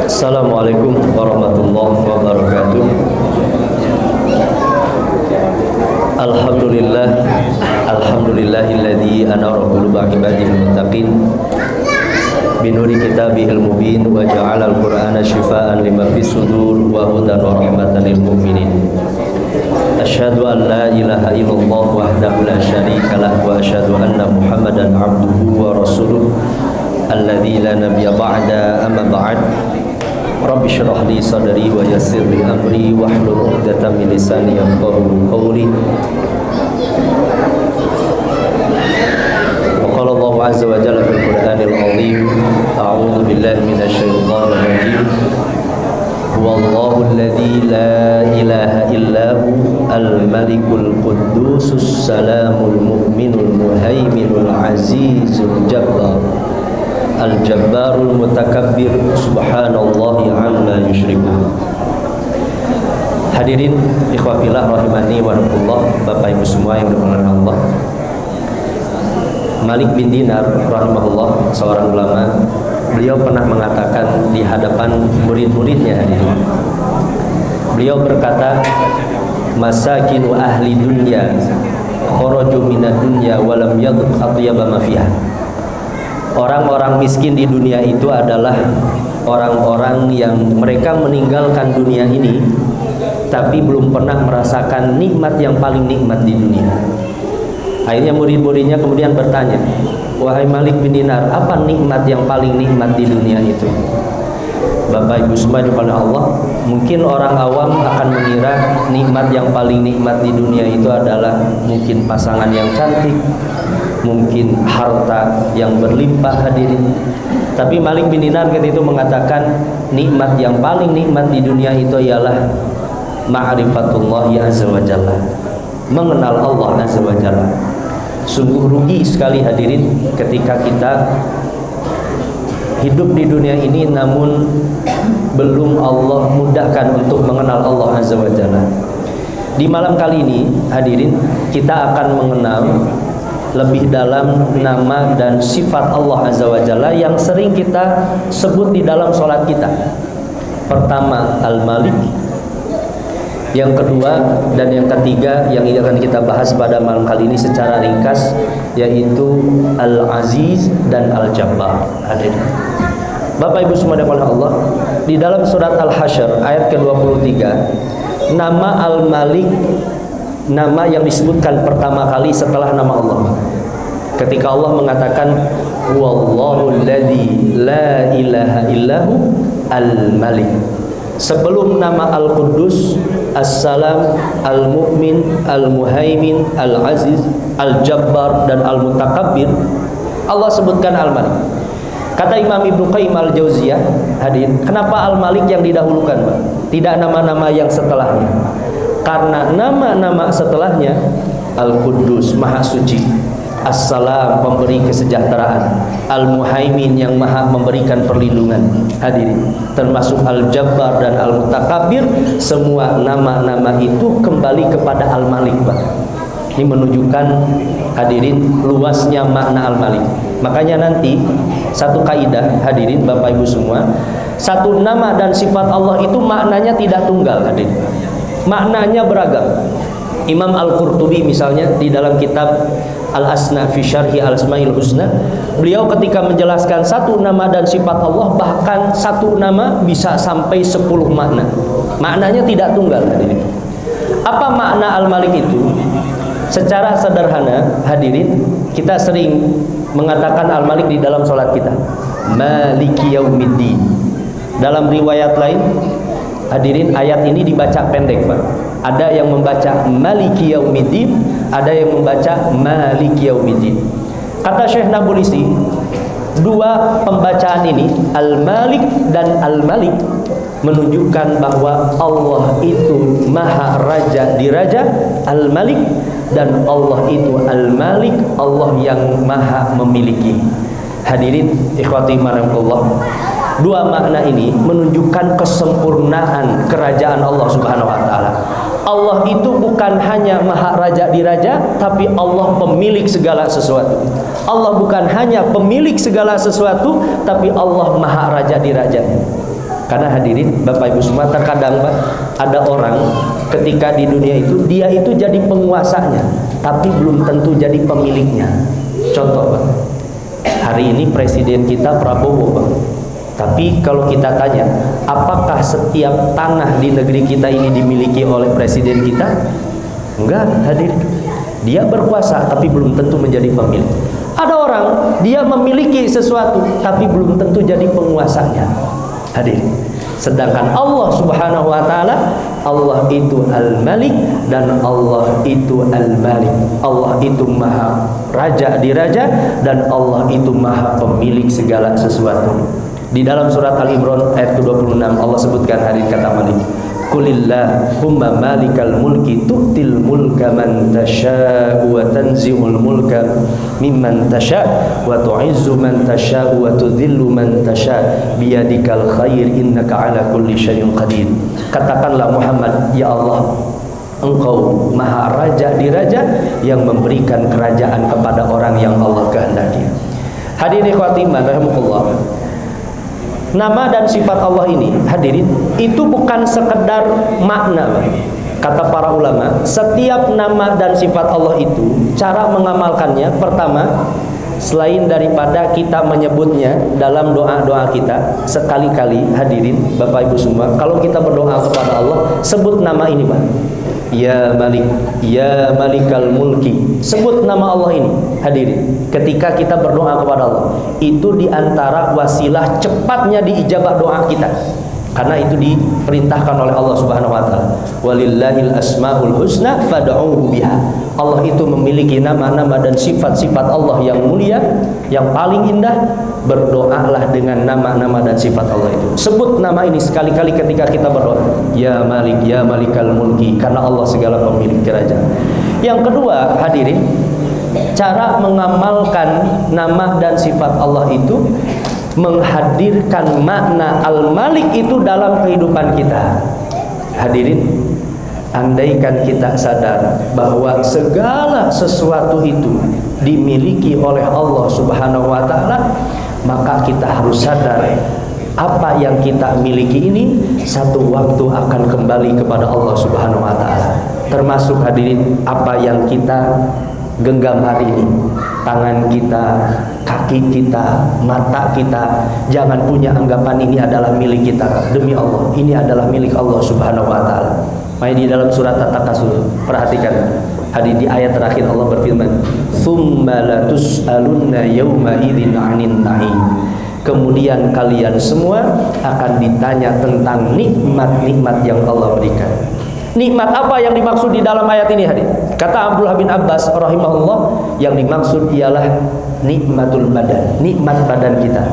Assalamualaikum warahmatullahi wabarakatuh. Alhamdulillahilladzi anara quluba ibadil muttaqin binuri kitabihil mubin wa ja'alal qur'ana shifaa'an lima fis sudur wa hudan wa rahmatan lil mu'minin. Asyhadu an la ilaha illallah wahdahu la syarika lah wa asyhadu anna Muhammadan abduhu wa rasuluh alladzi la nabiyya ba'da amma ba'd. Rabbi shrah li sadri wa yassir li amri wahlul 'uqdatam min lisani yafqahu qawli. Wa qala Allah 'azza wa jalla fil Qur'anil 'azim, a'udzu billahi minasy syaithanir rajim. Huwallahu alladzi la ilaha illahu al-malikul quddusus salamul mu'minul muhaiminul azizul jabbar al-jabbarul mutakabbir subhanallahi amma yusyrikun. Hadirin ikhwah fillah rahimani wa rahimakumullah, Bapak Ibu semua yang dimuliakan Allah. Malik bin Dinar rahimahullah, seorang ulama, beliau pernah mengatakan di hadapan murid-muridnya hadirin. Beliau berkata, "Masakinu ahli dunya kharaju minad dunya wa lam yadhuq atyaba ma fiha." Orang-orang miskin di dunia itu adalah orang-orang yang mereka meninggalkan dunia ini tapi belum pernah merasakan nikmat yang paling nikmat di dunia. Akhirnya murid-muridnya kemudian bertanya, "Wahai Malik bin Dinar, apa nikmat yang paling nikmat di dunia itu?" Bapak Ibu semua kepada Allah, mungkin orang awam akan mengira nikmat yang paling nikmat di dunia itu adalah mungkin pasangan yang cantik, mungkin harta yang berlimpah hadirin. Tapi Malik bin Dinar ketika itu mengatakan nikmat yang paling nikmat di dunia itu ialah ma'rifatullah azza wa jalla, mengenal Allah azza wa jalla. Sungguh rugi sekali hadirin ketika kita hidup di dunia ini namun belum Allah mudahkan untuk mengenal Allah azza wa jalla. Di malam kali ini hadirin kita akan mengenal lebih dalam nama dan sifat Allah azza wa jalla yang sering kita sebut di dalam sholat kita. Pertama Al-Malik, yang kedua dan yang ketiga yang akan kita bahas pada malam kali ini secara ringkas yaitu Al-Aziz dan Al-Jabbar. Hadirin Bapak Ibu semua oleh Allah, di dalam surat Al-Hasyr ayat ke-23 nama Al-Malik, nama yang disebutkan pertama kali setelah nama Allah. Ketika Allah mengatakan Wallahu alladzi la ilaha illahu al-Malik, sebelum nama Al-Quddus, As-Salam, Al-Mu'min, Al-Muhaimin, Al-Aziz, Al-Jabbar dan Al-Mutakabbir, Allah sebutkan Al-Malik. Kata Imam Ibnu Qayyim Al-Jauziyah, hadirin, kenapa Al-Malik yang didahulukan, Pak? Tidak nama-nama yang setelahnya. Karena nama-nama setelahnya Al-Quddus, Maha Suci, As-Salam, pemberi kesejahteraan, Al-Muhaimin, yang maha memberikan perlindungan, hadirin, termasuk Al-Jabbar dan Al-Mutakabbir, semua nama-nama itu kembali kepada Al-Malik, Pak. Ini menunjukkan hadirin luasnya makna Al-Malik. Makanya nanti satu kaidah hadirin Bapak Ibu semua, satu nama dan sifat Allah itu maknanya tidak tunggal hadirin. Maknanya beragam. Imam Al-Qurtubi misalnya di dalam kitab Al-Asna fi Syarhi Al-Asmaul Husna, beliau ketika menjelaskan satu nama dan sifat Allah, bahkan satu nama bisa sampai 10 makna. Maknanya tidak tunggal hadirin. Apa makna Al-Malik itu? Secara sederhana hadirin, kita sering mengatakan Al-Malik di dalam sholat kita, Maliki Yaumiddin. Dalam riwayat lain hadirin, ayat ini dibaca pendek, Pak. Ada yang membaca Maliki Yaumiddin, ada yang membaca Maliki Yaumiddin. Kata Syekh Nabulisi, dua pembacaan ini, Al-Malik dan Al-Malik, menunjukkan bahwa Allah itu Maha Raja di Raja, Al-Malik, dan Allah itu Al-Malik, Allah yang Maha memiliki. Hadirin ikhwati rahimakumullah, dua makna ini menunjukkan kesempurnaan kerajaan Allah Subhanahu wa taala. Allah itu bukan hanya Maha Raja di Raja, tapi Allah pemilik segala sesuatu. Allah bukan hanya pemilik segala sesuatu, tapi Allah Maha Raja di Raja. Karena hadirin Bapak Ibu semua, terkadang Pak, ada orang ketika di dunia itu dia itu jadi penguasanya, tapi belum tentu jadi pemiliknya. Contoh Pak, hari ini presiden kita Prabowo Pak, tapi kalau kita tanya, apakah setiap tanah di negeri kita ini dimiliki oleh presiden kita? Enggak hadirin. Dia berkuasa tapi belum tentu menjadi pemilik. Ada orang dia memiliki sesuatu tapi belum tentu jadi penguasanya. Hadirin. Sedangkan Allah Subhanahu wa taala, Allah itu Al-Malik dan Allah itu Al-Malik. Allah itu Maha Raja di raja dan Allah itu Maha pemilik segala sesuatu. Di dalam surat Al-Imran ayat ke-26 Allah sebutkan hadirin kata Malik. Qulillahumma malikal mulki tu'til mulka man tasha'u wa tanzi'ul mulka mimman tasha'u wa tu'izzu man tasha'u wa tudhillu man tasha'u biyadikal khair innaka ala kulli syai'in qadir. Katakanlah Muhammad, ya Allah, Engkau Maha Raja di raja yang memberikan kerajaan kepada orang yang Allah kehendaki. Hadirin ikhwati rahimakumullah. Nama dan sifat Allah ini hadirin itu bukan sekedar makna. Kata para ulama, setiap nama dan sifat Allah itu cara mengamalkannya pertama, selain daripada kita menyebutnya dalam doa-doa kita sekali-kali, hadirin Bapak Ibu semua, kalau kita berdoa kepada Allah sebut nama ini Pak. Ya Malik, Ya Malikal Mulki. Sebut nama Allah ini hadirin ketika kita berdoa kepada Allah. Itu diantara wasilah cepatnya diijabah doa kita, karena itu diperintahkan oleh Allah Subhanahu wa taala. Walillahil asmaul husna fad'uuhu biha. Allah itu memiliki nama-nama dan sifat-sifat Allah yang mulia, yang paling indah. Berdoalah dengan nama-nama dan sifat Allah itu. Sebut nama ini sekali-kali ketika kita berdoa. Ya Malik, Ya Malikal Mulki, karena Allah segala pemilik kerajaan. Yang kedua, hadirin, cara mengamalkan nama dan sifat Allah itu menghadirkan makna Al-Malik itu dalam kehidupan kita. Hadirin, andaikan kita sadar bahwa segala sesuatu itu dimiliki oleh Allah Subhanahu wa taala, maka kita harus sadar apa yang kita miliki ini satu waktu akan kembali kepada Allah Subhanahu wa taala. Termasuk hadirin apa yang kita genggam hari ini, tangan kita, kaki kita, mata kita. Jangan punya anggapan ini adalah milik kita. Demi Allah, ini adalah milik Allah Subhanahu wa taala. Mari di dalam surat At-Takasur, perhatikan hadir di ayat terakhir Allah berfirman, "Tsumma latus'alunna yauma idzin 'anin na'im." Kemudian kalian semua akan ditanya tentang nikmat-nikmat yang Allah berikan. Nikmat apa yang dimaksud di dalam ayat ini hadir? Kata Abdullah bin Abbas rahimahullah, yang dimaksud ialah nikmatul badan, nikmat badan kita.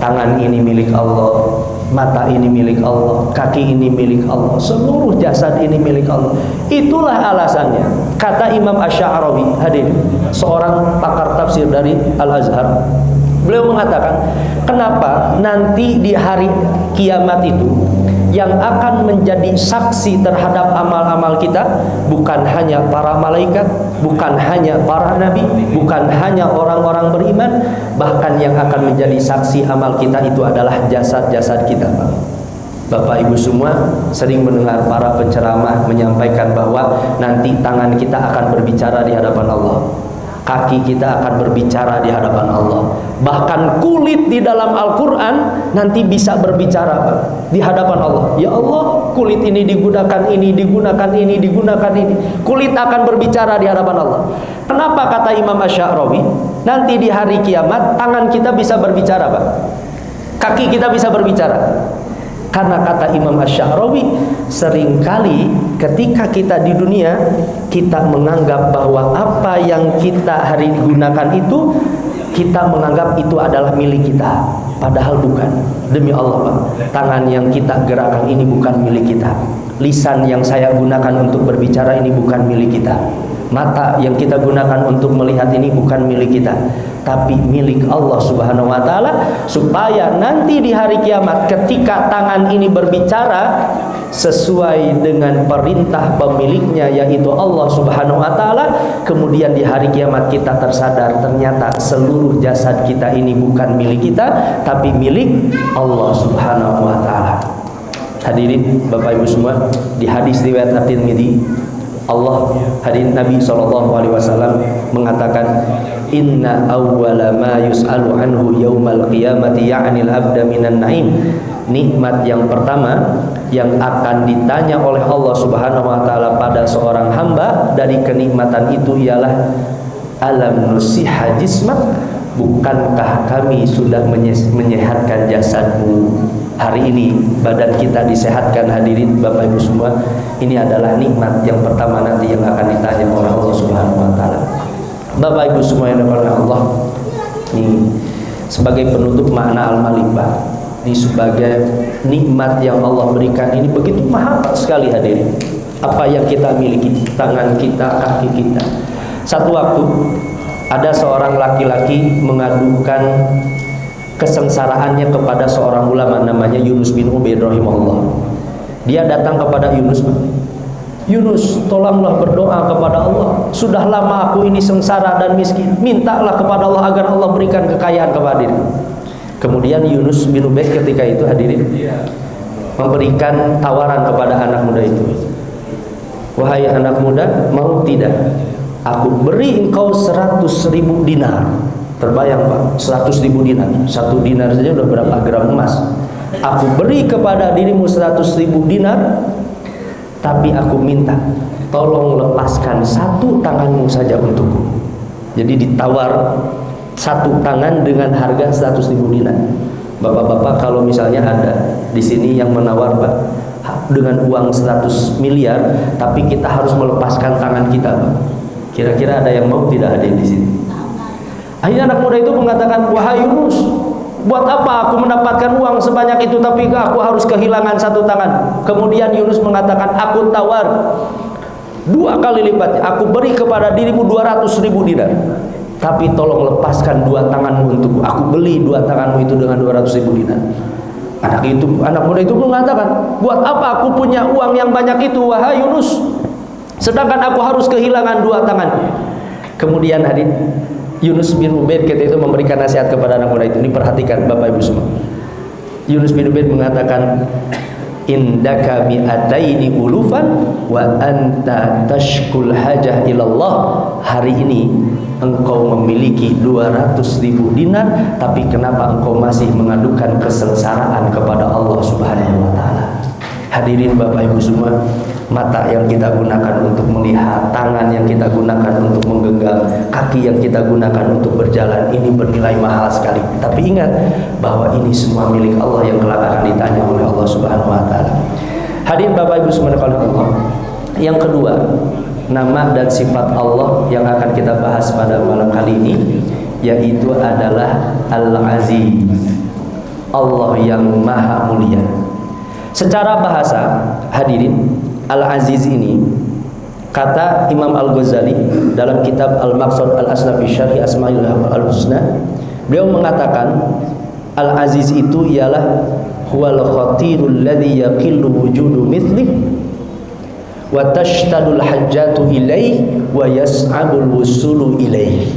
Tangan ini milik Allah, mata ini milik Allah, kaki ini milik Allah, seluruh jasad ini milik Allah. Itulah alasannya. Kata Imam Asy-Sya'rawi, hadir, seorang pakar tafsir dari Al-Azhar. Beliau mengatakan, kenapa nanti di hari kiamat itu yang akan menjadi saksi terhadap amal-amal kita bukan hanya para malaikat, bukan hanya para nabi, bukan hanya orang-orang beriman, bahkan yang akan menjadi saksi amal kita itu adalah jasad-jasad kita. Bapak Ibu semua sering mendengar para penceramah menyampaikan bahwa nanti tangan kita akan berbicara di hadapan Allah, kaki kita akan berbicara di hadapan Allah, bahkan kulit di dalam Al-Quran nanti bisa berbicara di hadapan Allah. Ya Allah, kulit ini digunakan ini, digunakan ini, digunakan ini. Kulit akan berbicara di hadapan Allah. Kenapa kata Imam Asy-Sya'rawi nanti di hari kiamat tangan kita bisa berbicara Pak, kaki kita bisa berbicara? Karena kata Imam Asy-Sya'rawi, seringkali ketika kita di dunia kita menganggap bahwa apa yang kita hari gunakan itu kita menganggap itu adalah milik kita, padahal bukan. Demi Allah Pak, tangan yang kita gerakan ini bukan milik kita. Lisan yang saya gunakan untuk berbicara ini bukan milik kita. Mata yang kita gunakan untuk melihat ini bukan milik kita, tapi milik Allah Subhanahu wa taala, supaya nanti di hari kiamat ketika tangan ini berbicara sesuai dengan perintah pemiliknya, yaitu Allah Subhanahu wa taala, kemudian di hari kiamat kita tersadar ternyata seluruh jasad kita ini bukan milik kita, tapi milik Allah Subhanahu wa taala. Hadirin Bapak Ibu semua, di hadis riwayat At-Tirmidzi, Allah, hadirin, Nabi SAW mengatakan, inna awwala ma yus'alu anhu yaumal qiyamati ya'nil abda minan na'im. Nikmat yang pertama yang akan ditanya oleh Allah Subhanahu wa taala pada seorang hamba dari kenikmatan itu ialah alam nusihha jismak, bukankah kami sudah menyehatkan jasadmu? Hari ini badan kita disehatkan. Hadirin Bapak Ibu semua, ini adalah nikmat yang pertama nanti yang akan ditanya oleh Allah Subhanahu wa taala. Bapak Ibu semua yang dimuliakan Allah, ini sebagai penutup makna al-malik, ini sebagai nikmat yang Allah berikan ini begitu mahal sekali. Hadirin, apa yang kita miliki, tangan kita, kaki kita. Satu waktu ada seorang laki-laki mengadukan kesengsaraannya kepada seorang ulama namanya Yunus bin Ubaid rahimahullah. Dia datang kepada Yunus, Yunus, tolonglah berdoa kepada Allah. Sudah lama aku ini sengsara dan miskin. Mintalah kepada Allah agar Allah berikan kekayaan kepada diri. Kemudian Yunus bin Ubaid ketika itu, hadirin, memberikan tawaran kepada anak muda itu. Wahai anak muda, mau tidak? Aku beri engkau 100.000 dinar. Terbayang Pak, 100.000 dinar. 1 dinar saja udah berapa gram emas. Aku beri kepada dirimu 100.000 dinar, tapi aku minta tolong lepaskan 1 tanganmu saja untukku. Jadi ditawar 1 tangan dengan harga 100.000 dinar. Bapak-bapak, kalau misalnya ada di sini yang menawar Pak dengan uang 100 miliar, tapi kita harus melepaskan tangan kita Pak, kira-kira ada yang mau tidak hadir di sini? Akhirnya anak muda itu mengatakan, wahai Yunus, buat apa aku mendapatkan uang sebanyak itu tapi aku harus kehilangan 1 tangan? Kemudian Yunus mengatakan, aku tawar 2 kali lipatnya. Aku beri kepada dirimu 200.000 dinar, tapi tolong lepaskan 2 tanganmu untukku. Aku beli 2 tanganmu itu dengan 200.000 dinar. Anak muda itu mengatakan, buat apa aku punya uang yang banyak itu, wahai Yunus, sedangkan aku harus kehilangan 2 tangan? Kemudian hadir Yunus bin Ubaid ketika itu memberikan nasihat kepada anak muda itu. Ini perhatikan Bapak Ibu semua. Yunus bin Ubaid mengatakan, indaka mi'ataini ulufan wa anta tashkul hajah ilallah. Hari ini engkau memiliki 200.000 dinar, tapi kenapa engkau masih mengadukan kesengsaraan kepada Allah Subhanahu wa taala? Hadirin Bapak Ibu semua, mata yang kita gunakan untuk melihat, tangan yang kita gunakan untuk menggenggam, kaki yang kita gunakan untuk berjalan, ini bernilai mahal sekali. Tapi ingat bahwa ini semua milik Allah yang kelak akan ditanya oleh Allah Subhanahu wa taala. Hadirin Bapak Ibu semua oleh Allah. Yang kedua, nama dan sifat Allah yang akan kita bahas pada malam kali ini, yaitu adalah Al-Aziz, Allah yang maha mulia. Secara bahasa, hadirin, Al-Aziz ini, kata Imam Al-Ghazali dalam kitab Al-Maqsad Al-Asna fi Syarhi Asma'il Al-Husna, beliau mengatakan Al-Aziz itu ialah huwal khatirul ladzi yaqillu wujudu mithlih wa tashtadul hajjatu ilaih wa yas'abul wusulu ilaih.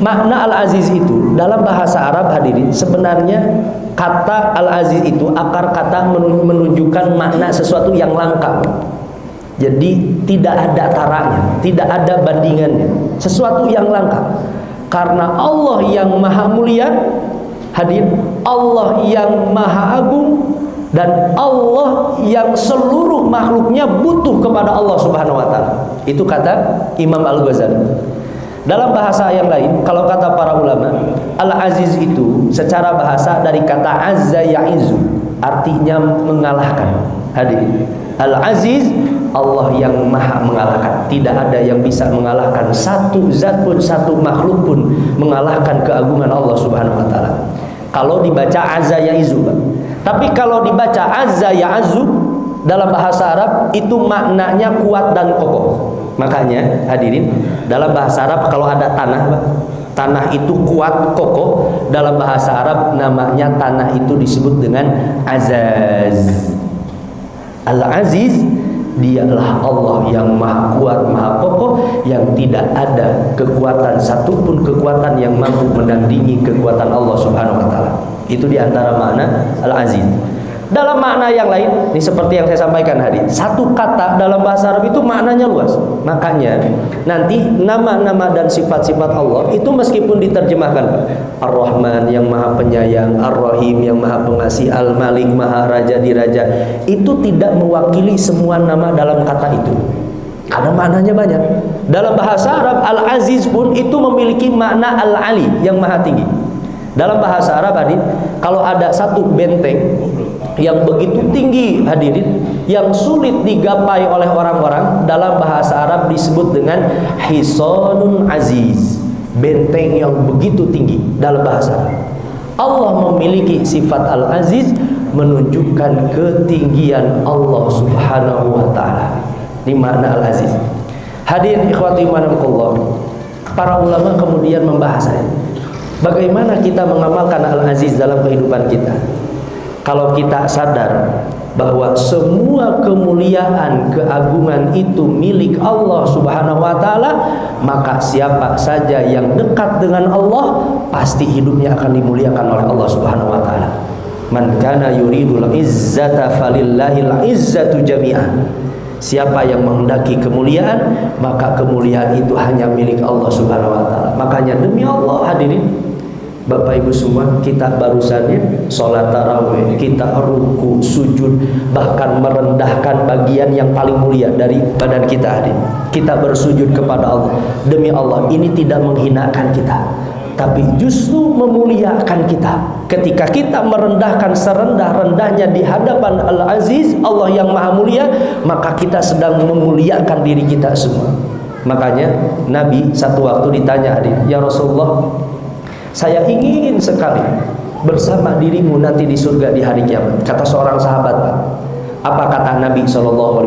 Makna Al-Aziz itu dalam bahasa Arab, hadirin, sebenarnya kata Al-Aziz itu akar kata menunjukkan makna sesuatu yang langka. Jadi tidak ada taranya, tidak ada bandingannya, sesuatu yang langka. Karena Allah yang maha mulia, hadir, Allah yang maha agung, dan Allah yang seluruh makhluknya butuh kepada Allah Subhanahu wa taala. Itu kata Imam Al-Ghazali. Dalam bahasa yang lain, kalau kata para ulama, Al-Aziz itu secara bahasa dari kata azza ya'izu, artinya mengalahkan. Hadirin, Al-Aziz, Allah yang maha mengalahkan. Tidak ada yang bisa mengalahkan satu zat pun, satu makhluk pun mengalahkan keagungan Allah Subhanahu wa taala. Kalau dibaca azza ya'izu, tapi kalau dibaca azza ya'azu, dalam bahasa Arab itu maknanya kuat dan kokoh. Makanya hadirin, dalam bahasa Arab kalau ada tanah itu kuat kokoh, dalam bahasa Arab namanya tanah itu disebut dengan azaz. Al-Aziz, dialah Allah yang maha kuat, maha kokoh, yang tidak ada kekuatan satupun kekuatan yang mampu menandingi kekuatan Allah Subhanahu wa taala. Itu diantara makna Al-Aziz. Dalam makna yang lain, ini seperti yang saya sampaikan tadi, satu kata dalam bahasa Arab itu maknanya luas. Makanya nanti nama-nama dan sifat-sifat Allah itu meskipun diterjemahkan Ar-Rahman yang maha penyayang, Ar-Rahim yang maha pengasih, Al-Malik maha raja di raja, itu tidak mewakili semua nama dalam kata itu, karena maknanya banyak. Dalam bahasa Arab, Al-Aziz pun itu memiliki makna Al-Ali yang maha tinggi. Dalam bahasa Arab hadirin, kalau ada satu benteng yang begitu tinggi hadirin, yang sulit digapai oleh orang-orang, dalam bahasa Arab disebut dengan Hisonun Aziz, benteng yang begitu tinggi dalam bahasa Arab. Allah memiliki sifat Al-Aziz menunjukkan ketinggian Allah Subhanahu wa taala. Ini makna Al-Aziz. Hadirin ikhwati manamkullah, para ulama kemudian membahasnya. Bagaimana kita mengamalkan Al-Aziz dalam kehidupan kita? Kalau kita sadar bahwa semua kemuliaan, keagungan itu milik Allah Subhanahu wa taala, maka siapa saja yang dekat dengan Allah pasti hidupnya akan dimuliakan oleh Allah Subhanahu wa taala. Man kana yuridul izzata falillahil izzatu jami'an. Siapa yang menghendaki kemuliaan, maka kemuliaan itu hanya milik Allah Subhanahu wa taala. Makanya demi Allah hadirin, Bapak Ibu semua, kita barusannya sholat tarawih, kita ruku, sujud, bahkan merendahkan bagian yang paling mulia dari badan kita hadir. Kita bersujud kepada Allah. Demi Allah, ini tidak menghinakan kita, tapi justru memuliakan kita. Ketika kita merendahkan serendah-rendahnya di hadapan Al-Aziz, Allah yang maha mulia, maka kita sedang memuliakan diri kita semua. Makanya Nabi satu waktu ditanya hadir, ya Rasulullah, saya ingin sekali bersama dirimu nanti di surga di hari kiamat. Kata seorang sahabat, apa kata Nabi SAW?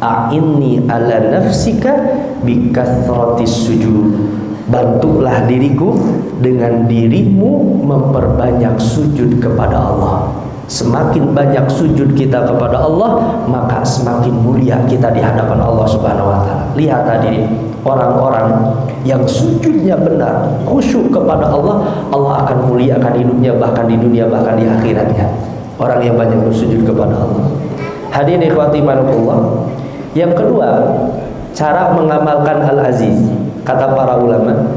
A'inni ala nafsika bikathratis sujud. Bantulah diriku dengan dirimu memperbanyak sujud kepada Allah. Semakin banyak sujud kita kepada Allah, maka semakin mulia kita di hadapan Allah Subhanahu wa taala. Lihat tadi orang-orang yang sujudnya benar, khusyuk kepada Allah, Allah akan muliakan hidupnya bahkan di dunia bahkan di akhiratnya. Orang yang banyak bersujud kepada Allah. Hadirin ikhwati manapullah. Yang kedua, cara mengamalkan Al-Aziz. Kata para ulama,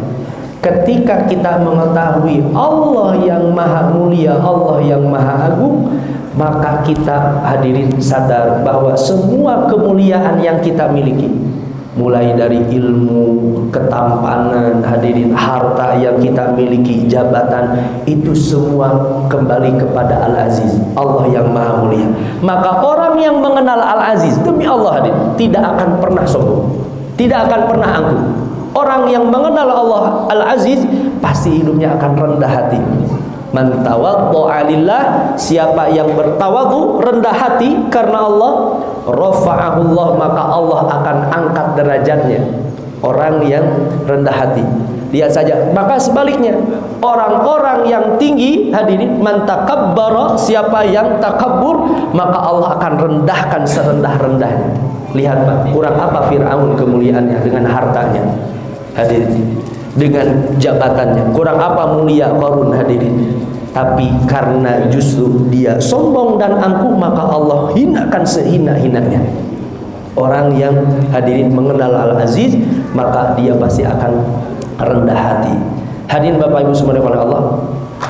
ketika kita mengetahui Allah yang maha mulia, Allah yang maha agung, maka kita hadirin sadar bahwa semua kemuliaan yang kita miliki, mulai dari ilmu, ketampanan, hadirin, harta yang kita miliki, jabatan, itu semua kembali kepada Al-Aziz, Allah yang maha mulia. Maka orang yang mengenal Al-Aziz, demi Allah hadirin, tidak akan pernah sombong, tidak akan pernah angkuh. Orang yang mengenal Allah Al-Aziz pasti hidupnya akan rendah hati. Man tawaddu'a lillah, siapa yang bertawadhu, rendah hati karena Allah, rafa'ahu Allah, maka Allah akan angkat derajatnya. Orang yang rendah hati, lihat saja. Maka sebaliknya, orang-orang yang tinggi hadirin, man takabbara, siapa yang takabbur, maka Allah akan rendahkan serendah-rendahnya. Lihat Pak, kurang apa Fir'aun kemuliaannya dengan hartanya hadirin, dengan jabatannya, kurang apa mulia Qarun hadirin. Tapi karena justru dia sombong dan angkuh, maka Allah hinakan sehina-hinanya. Orang yang hadirin mengenal Al-Aziz, maka dia pasti akan rendah hati. Hadirin Bapak Ibu semua oleh Allah,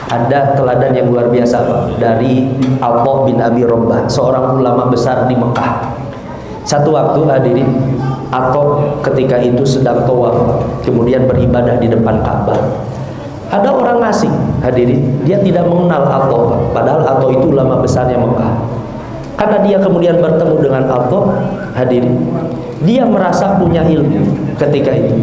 ada teladan yang luar biasa Pak, dari Atha bin Abi Rabbah, seorang ulama besar di Mekah. Satu waktu hadirin, Atha ketika itu sedang tawaf, kemudian beribadah di depan Ka'bah. Ada orang asing hadirin, dia tidak mengenal Atha, padahal Atha itu ulama besarnya Mekah. Karena dia kemudian bertemu dengan Atha hadirin, dia merasa punya ilmu ketika itu.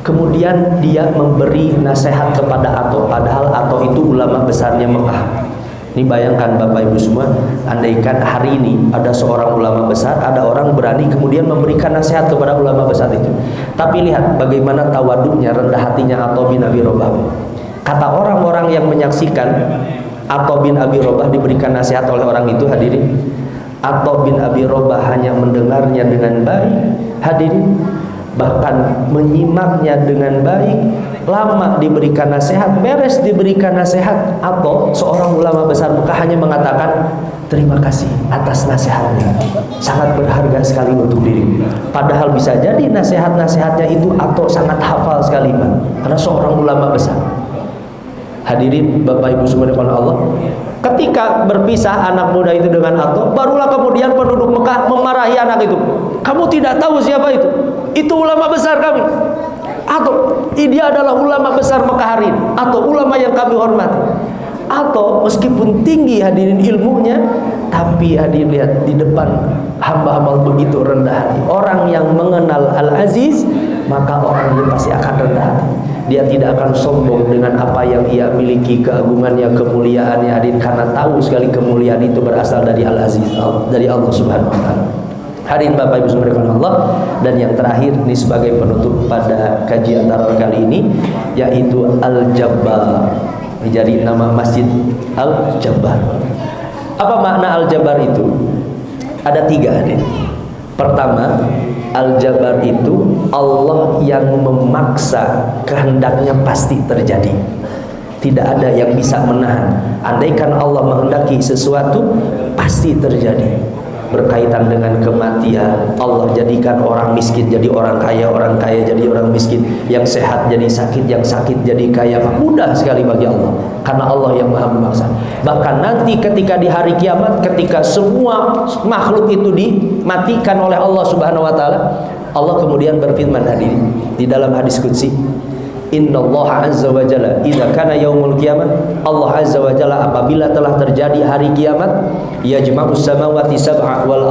Kemudian dia memberi nasihat kepada Atha, padahal Atha itu ulama besarnya Mekah. Ini bayangkan Bapak Ibu semua, andaikan hari ini ada seorang ulama besar, ada orang berani kemudian memberikan nasihat kepada ulama besar itu. Tapi lihat bagaimana tawaduknya, rendah hatinya Atha bin Abi Rabah. Kata orang-orang yang menyaksikan Atha bin Abi Rabah diberikan nasihat oleh orang itu, hadirin, Atha bin Abi Rabah hanya mendengarnya dengan baik, hadirin, bahkan menyimaknya dengan baik. Lama diberikan nasihat, beres diberikan nasihat, atau seorang ulama besar Mekah hanya mengatakan terima kasih atas nasihatnya, sangat berharga sekali untuk diri. Padahal bisa jadi nasihat-nasihatnya itu atau sangat hafal sekali, Pak, karena seorang ulama besar. Hadirin Bapak Ibu subhanahu Allah, ketika berpisah anak muda itu dengan Atha, barulah kemudian penduduk Mekah memarahi anak itu. Kamu tidak tahu siapa itu? Itu ulama besar kami. Atau dia adalah ulama besar Mekah hari ini, atau ulama yang kami hormati. Atau meskipun tinggi hadirin ilmunya, tapi hadirin lihat di depan hamba-hamba begitu rendah hati. Orang yang mengenal Al-Aziz, maka orang ini pasti akan rendah hati. Dia tidak akan sombong dengan apa yang ia miliki, keagungannya, kemuliaannya, hadirin, karena tahu sekali kemuliaan itu berasal dari Al-Aziz, dari Allah Subhanahu wa taala. Hadirin Bapak Ibu subhanahu Allah, dan yang terakhir ini sebagai penutup pada kajian tarawih kali ini, yaitu Al-Jabbar. Jadi nama masjid Al-Jabbar. Apa makna Al-Jabbar itu? Ada 3, hadirin. Pertama, Al-Jabbar itu Allah yang memaksa, kehendaknya pasti terjadi. Tidak ada yang bisa menahan. Andaikan Allah menghendaki sesuatu, pasti terjadi. Berkaitan dengan kematian, Allah jadikan orang miskin jadi orang kaya jadi orang miskin, yang sehat jadi sakit, yang sakit jadi kaya. Mudah sekali bagi Allah, karena Allah yang maha memaksa. Bahkan nanti ketika di hari kiamat, ketika semua makhluk itu dimatikan oleh Allah Subhanahu wa taala, Allah kemudian berfirman, hadirin, di dalam hadis qudsi, Innallaha azza wa jalla idza kana yaumul qiyamah, Allah azza wa jalla apabila telah terjadi hari kiamat, yajma'us samawati sab'a wal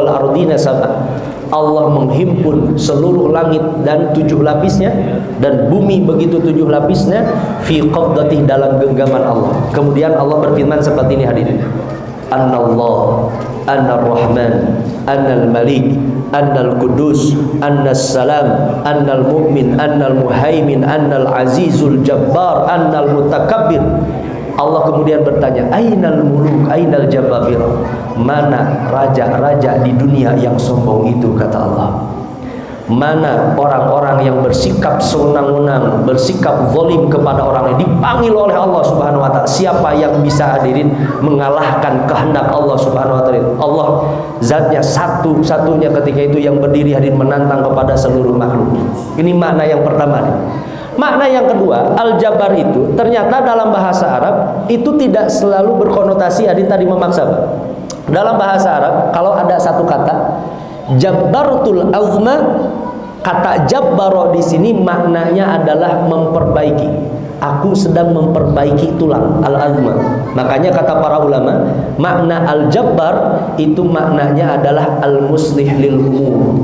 ardina sab'a, Allah menghimpun seluruh langit dan 7 lapisnya, dan bumi begitu 7 lapisnya, fi qabdatih, dalam genggaman Allah. Kemudian Allah berfirman seperti ini, hadirin, Annallah, Annar-Rahman, Annal-Malik, Annal-Qudus, Annas-Salam, Annal-Mu'min, Annal-Muhaimin, Annal-Azizul Jabbar, Annal-Mutakabbir. Allah kemudian bertanya, Ainal muluk, Ainal Jabbabir, mana raja-raja di dunia yang sombong itu, kata Allah. Mana orang-orang yang bersikap sewenang-wenang, bersikap zalim kepada orang lain, dipanggil oleh Allah Subhanahu wa taala. Siapa yang bisa, hadirin, mengalahkan kehendak Allah Subhanahu wa taala? Allah zatnya satu-satunya ketika itu yang berdiri, hadirin, menantang kepada seluruh makhluk. Ini makna yang pertama. Makna yang kedua, Al-Jabbar itu ternyata dalam bahasa Arab itu tidak selalu berkonotasi, hadirin, tadi memaksa. Dalam bahasa Arab kalau ada satu kata Jabbartul azma, kata jabbaro di sini maknanya adalah memperbaiki. Aku sedang memperbaiki tulang, al-azma. Makanya kata para ulama, makna al-jabbar itu maknanya adalah al-muslih lil umur.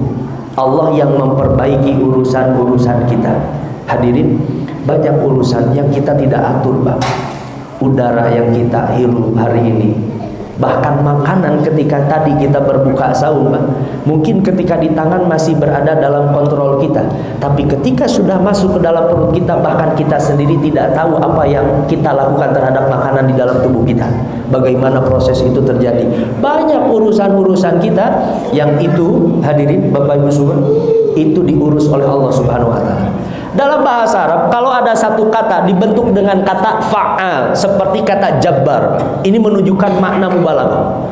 Allah yang memperbaiki urusan-urusan kita. Hadirin, banyak urusan yang kita tidak atur, Pak. Udara yang kita hirup hari ini, bahkan makanan ketika tadi kita berbuka sahur, mungkin ketika di tangan masih berada dalam kontrol kita, tapi ketika sudah masuk ke dalam perut kita, bahkan kita sendiri tidak tahu apa yang kita lakukan terhadap makanan di dalam tubuh kita, bagaimana proses itu terjadi. Banyak urusan-urusan kita yang itu, hadirin Bapak Ibu semua, itu diurus oleh Allah Subhanahu wa taala. Dalam bahasa Arab, kalau ada satu kata dibentuk dengan kata fa'al, seperti kata jabbar, ini menunjukkan makna mubalaghah.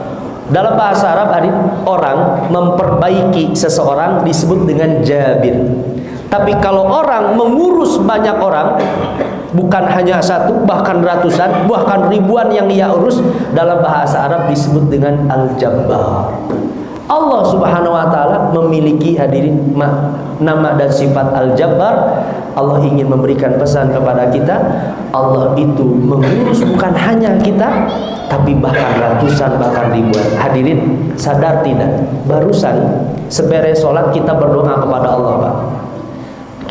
Dalam bahasa Arab, orang memperbaiki seseorang disebut dengan jabir. Tapi kalau orang mengurus banyak orang, bukan hanya satu, bahkan ratusan, bahkan ribuan yang ia urus, dalam bahasa Arab disebut dengan al-jabbar. Allah Subhanahu wa taala memiliki, hadirin, nama dan sifat Al-Jabbar. Allah ingin memberikan pesan kepada kita, Allah itu mengurus bukan hanya kita, tapi bahkan ratusan, bahkan ribuan. Hadirin, sadar tidak? Barusan seberes sholat kita berdoa kepada Allah, Pak.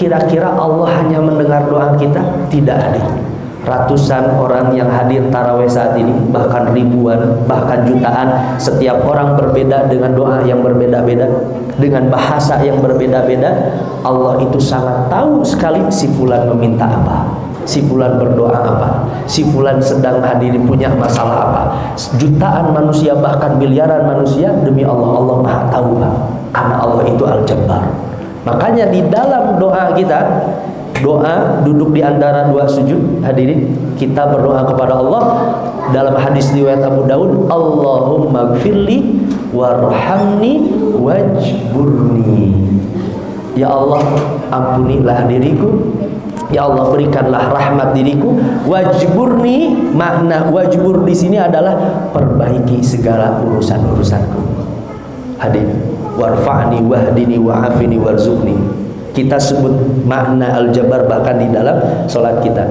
Kira-kira Allah hanya mendengar doa kita? Tidak, hadirin. ratusan orang yang hadir tarawih saat ini, bahkan ribuan, bahkan jutaan, setiap orang berbeda dengan doa yang berbeda-beda, dengan bahasa yang berbeda-beda. Allah itu sangat tahu sekali si fulan meminta apa, si fulan berdoa apa, si fulan sedang hadir punya masalah apa. Jutaan manusia, bahkan miliaran manusia, demi Allah, Allah Maha tahu, Pak. Karena Allah itu Al-Jabbar. Makanya di dalam doa kita, doa duduk di antara dua sujud, hadirin, kita berdoa kepada Allah. Dalam hadis riwayat Abu Daud, Allahumma gfirli warhamni wajburni. Ya Allah, ampunilah diriku, ya Allah berikanlah rahmat diriku. Wajburni, makna wajbur di sini adalah perbaiki segala urusan-urusanku. Hadirin, warfa'ni wahdini wa'afini warzuqni. Kita sebut makna Al-Jabbar bahkan di dalam sholat kita.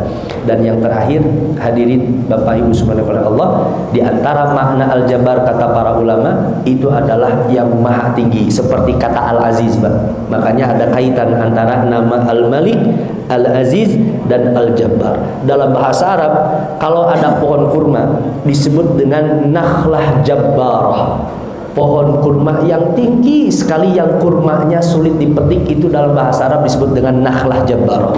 Dan yang terakhir, hadirin Bapak Ibu subhanahu wa ta'ala, di antara makna Al-Jabbar kata para ulama itu adalah yang maha tinggi, seperti kata Al-Aziz, Pak. Makanya ada kaitan antara nama Al-Malik, Al-Aziz dan Al-Jabbar. Dalam bahasa Arab, kalau ada pohon kurma disebut dengan nakhlah jabbarah. Pohon kurma yang tinggi sekali, yang kurmanya sulit dipetik, itu dalam bahasa Arab disebut dengan nakhlah jabbarah.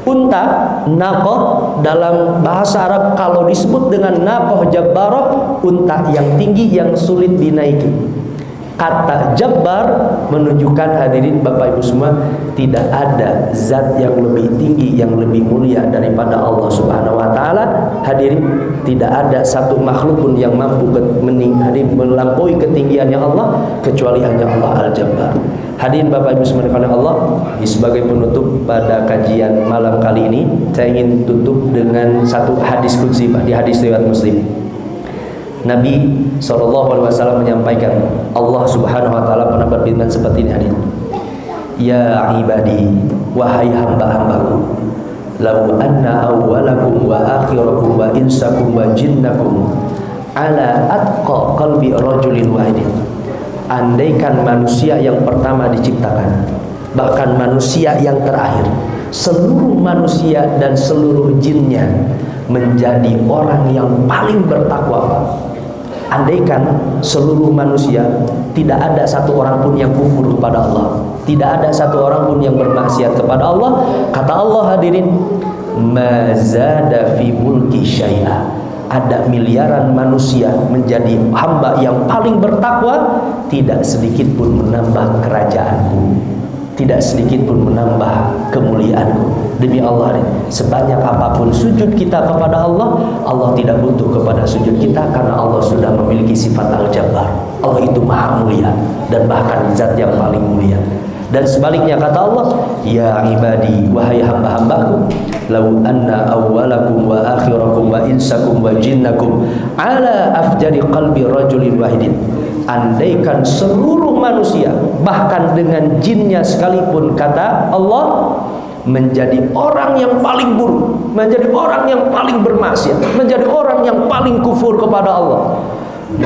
Unta, naqah, dalam bahasa Arab kalau disebut dengan naqah jabbarah, unta yang tinggi yang sulit dinaiki. Kata Jabbar menunjukkan, hadirin Bapak Ibu semua, tidak ada zat yang lebih tinggi, yang lebih mulia daripada Allah Subhanahu wa taala. Hadirin, tidak ada satu makhluk pun yang mampu melampaui ketinggiannya Allah kecuali hanya Allah Al-Jabbar. Hadirin Bapak Ibu subhanahu Allah, sebagai penutup pada kajian malam kali ini, saya ingin tutup dengan satu hadis qudsi, Pak, di hadis riwayat Muslim. Nabi SAW menyampaikan, Allah Subhanahu wa taala pernah berfirman seperti ini, hadirin. Ya ibadi, wahai hamba-hambaku, law anna awwalakum wa akhirakum wa insakum wa jinnakum ala atqa qalbi rajulin wahidin. Andaikan manusia yang pertama diciptakan, bahkan manusia yang terakhir, seluruh manusia dan seluruh jinnya menjadi orang yang paling bertakwa. Andaikan seluruh manusia tidak ada satu orang pun yang kufur kepada Allah, tidak ada satu orang pun yang bermaksiat kepada Allah, kata Allah, hadirin, mazada fi mulki syai'a. Ada miliaran manusia menjadi hamba yang paling bertakwa, tidak sedikit pun menambah kerajaanku, tidak sedikit pun menambah kemuliaanku. Demi Allah, sebanyak apapun sujud kita kepada Allah, Allah tidak butuh kepada sujud kita, karena Allah sudah memiliki sifat Al-Jabbar. Allah itu maha mulia dan bahkan zat yang paling mulia. Dan sebaliknya kata Allah, ya ibadi, wahai hamba-hambaku, law anna awwalakum wa akhirakum wa insakum wa jinnakum ala afjari qalbi rajulin wahidin. Andaikan seluruh manusia, bahkan dengan jinnya sekalipun, kata Allah, menjadi orang yang paling buruk, menjadi orang yang paling bermaksiat, menjadi orang yang paling kufur kepada Allah,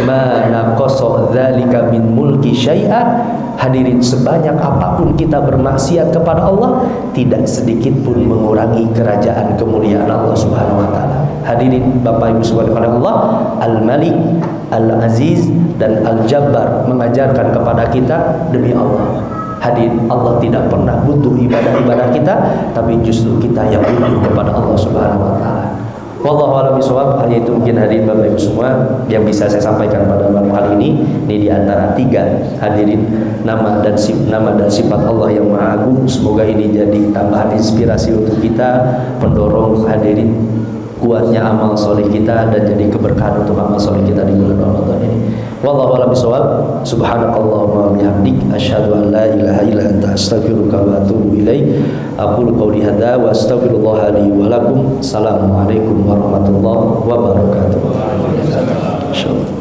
ma naqasa dzalika min mulki syai'a. Hadirin, sebanyak apapun kita bermaksiat kepada Allah, tidak sedikit pun mengurangi kerajaan kemuliaan Allah Subhanahu wa taala. Hadirin Bapak Ibu subhanahu Allah, Al-Malik, Al-Aziz dan Al-Jabbar mengajarkan kepada kita, demi Allah, hadirin, Allah tidak pernah butuh ibadah-ibadah kita, tapi justru kita yang butuh kepada Allah Subhanahu wa taala. Wallahu a'lam bishawab. Hanya itu mungkin hadirin Bapak Ibu semua yang bisa saya sampaikan pada malam hari ini. Ini di antara tiga, hadirin, nama dan sifat Allah yang Maha Agung. Semoga ini jadi tambahan inspirasi untuk kita, pendorong, hadirin, kuatnya amal soleh kita, dan jadi keberkahan untuk amal soleh kita di bulan Ramadan ini. Wallahu a'lam bishawab. Subhanakallahumma wa bihamdik, asyhadu an la ilaha illa anta, astaghfiruka wa atubu ilaik. Aqulu qouli hadza wa astaghfirullah li wa lakum. Assalamualaikum warahmatullahi wabarakatuh. Insyaallah.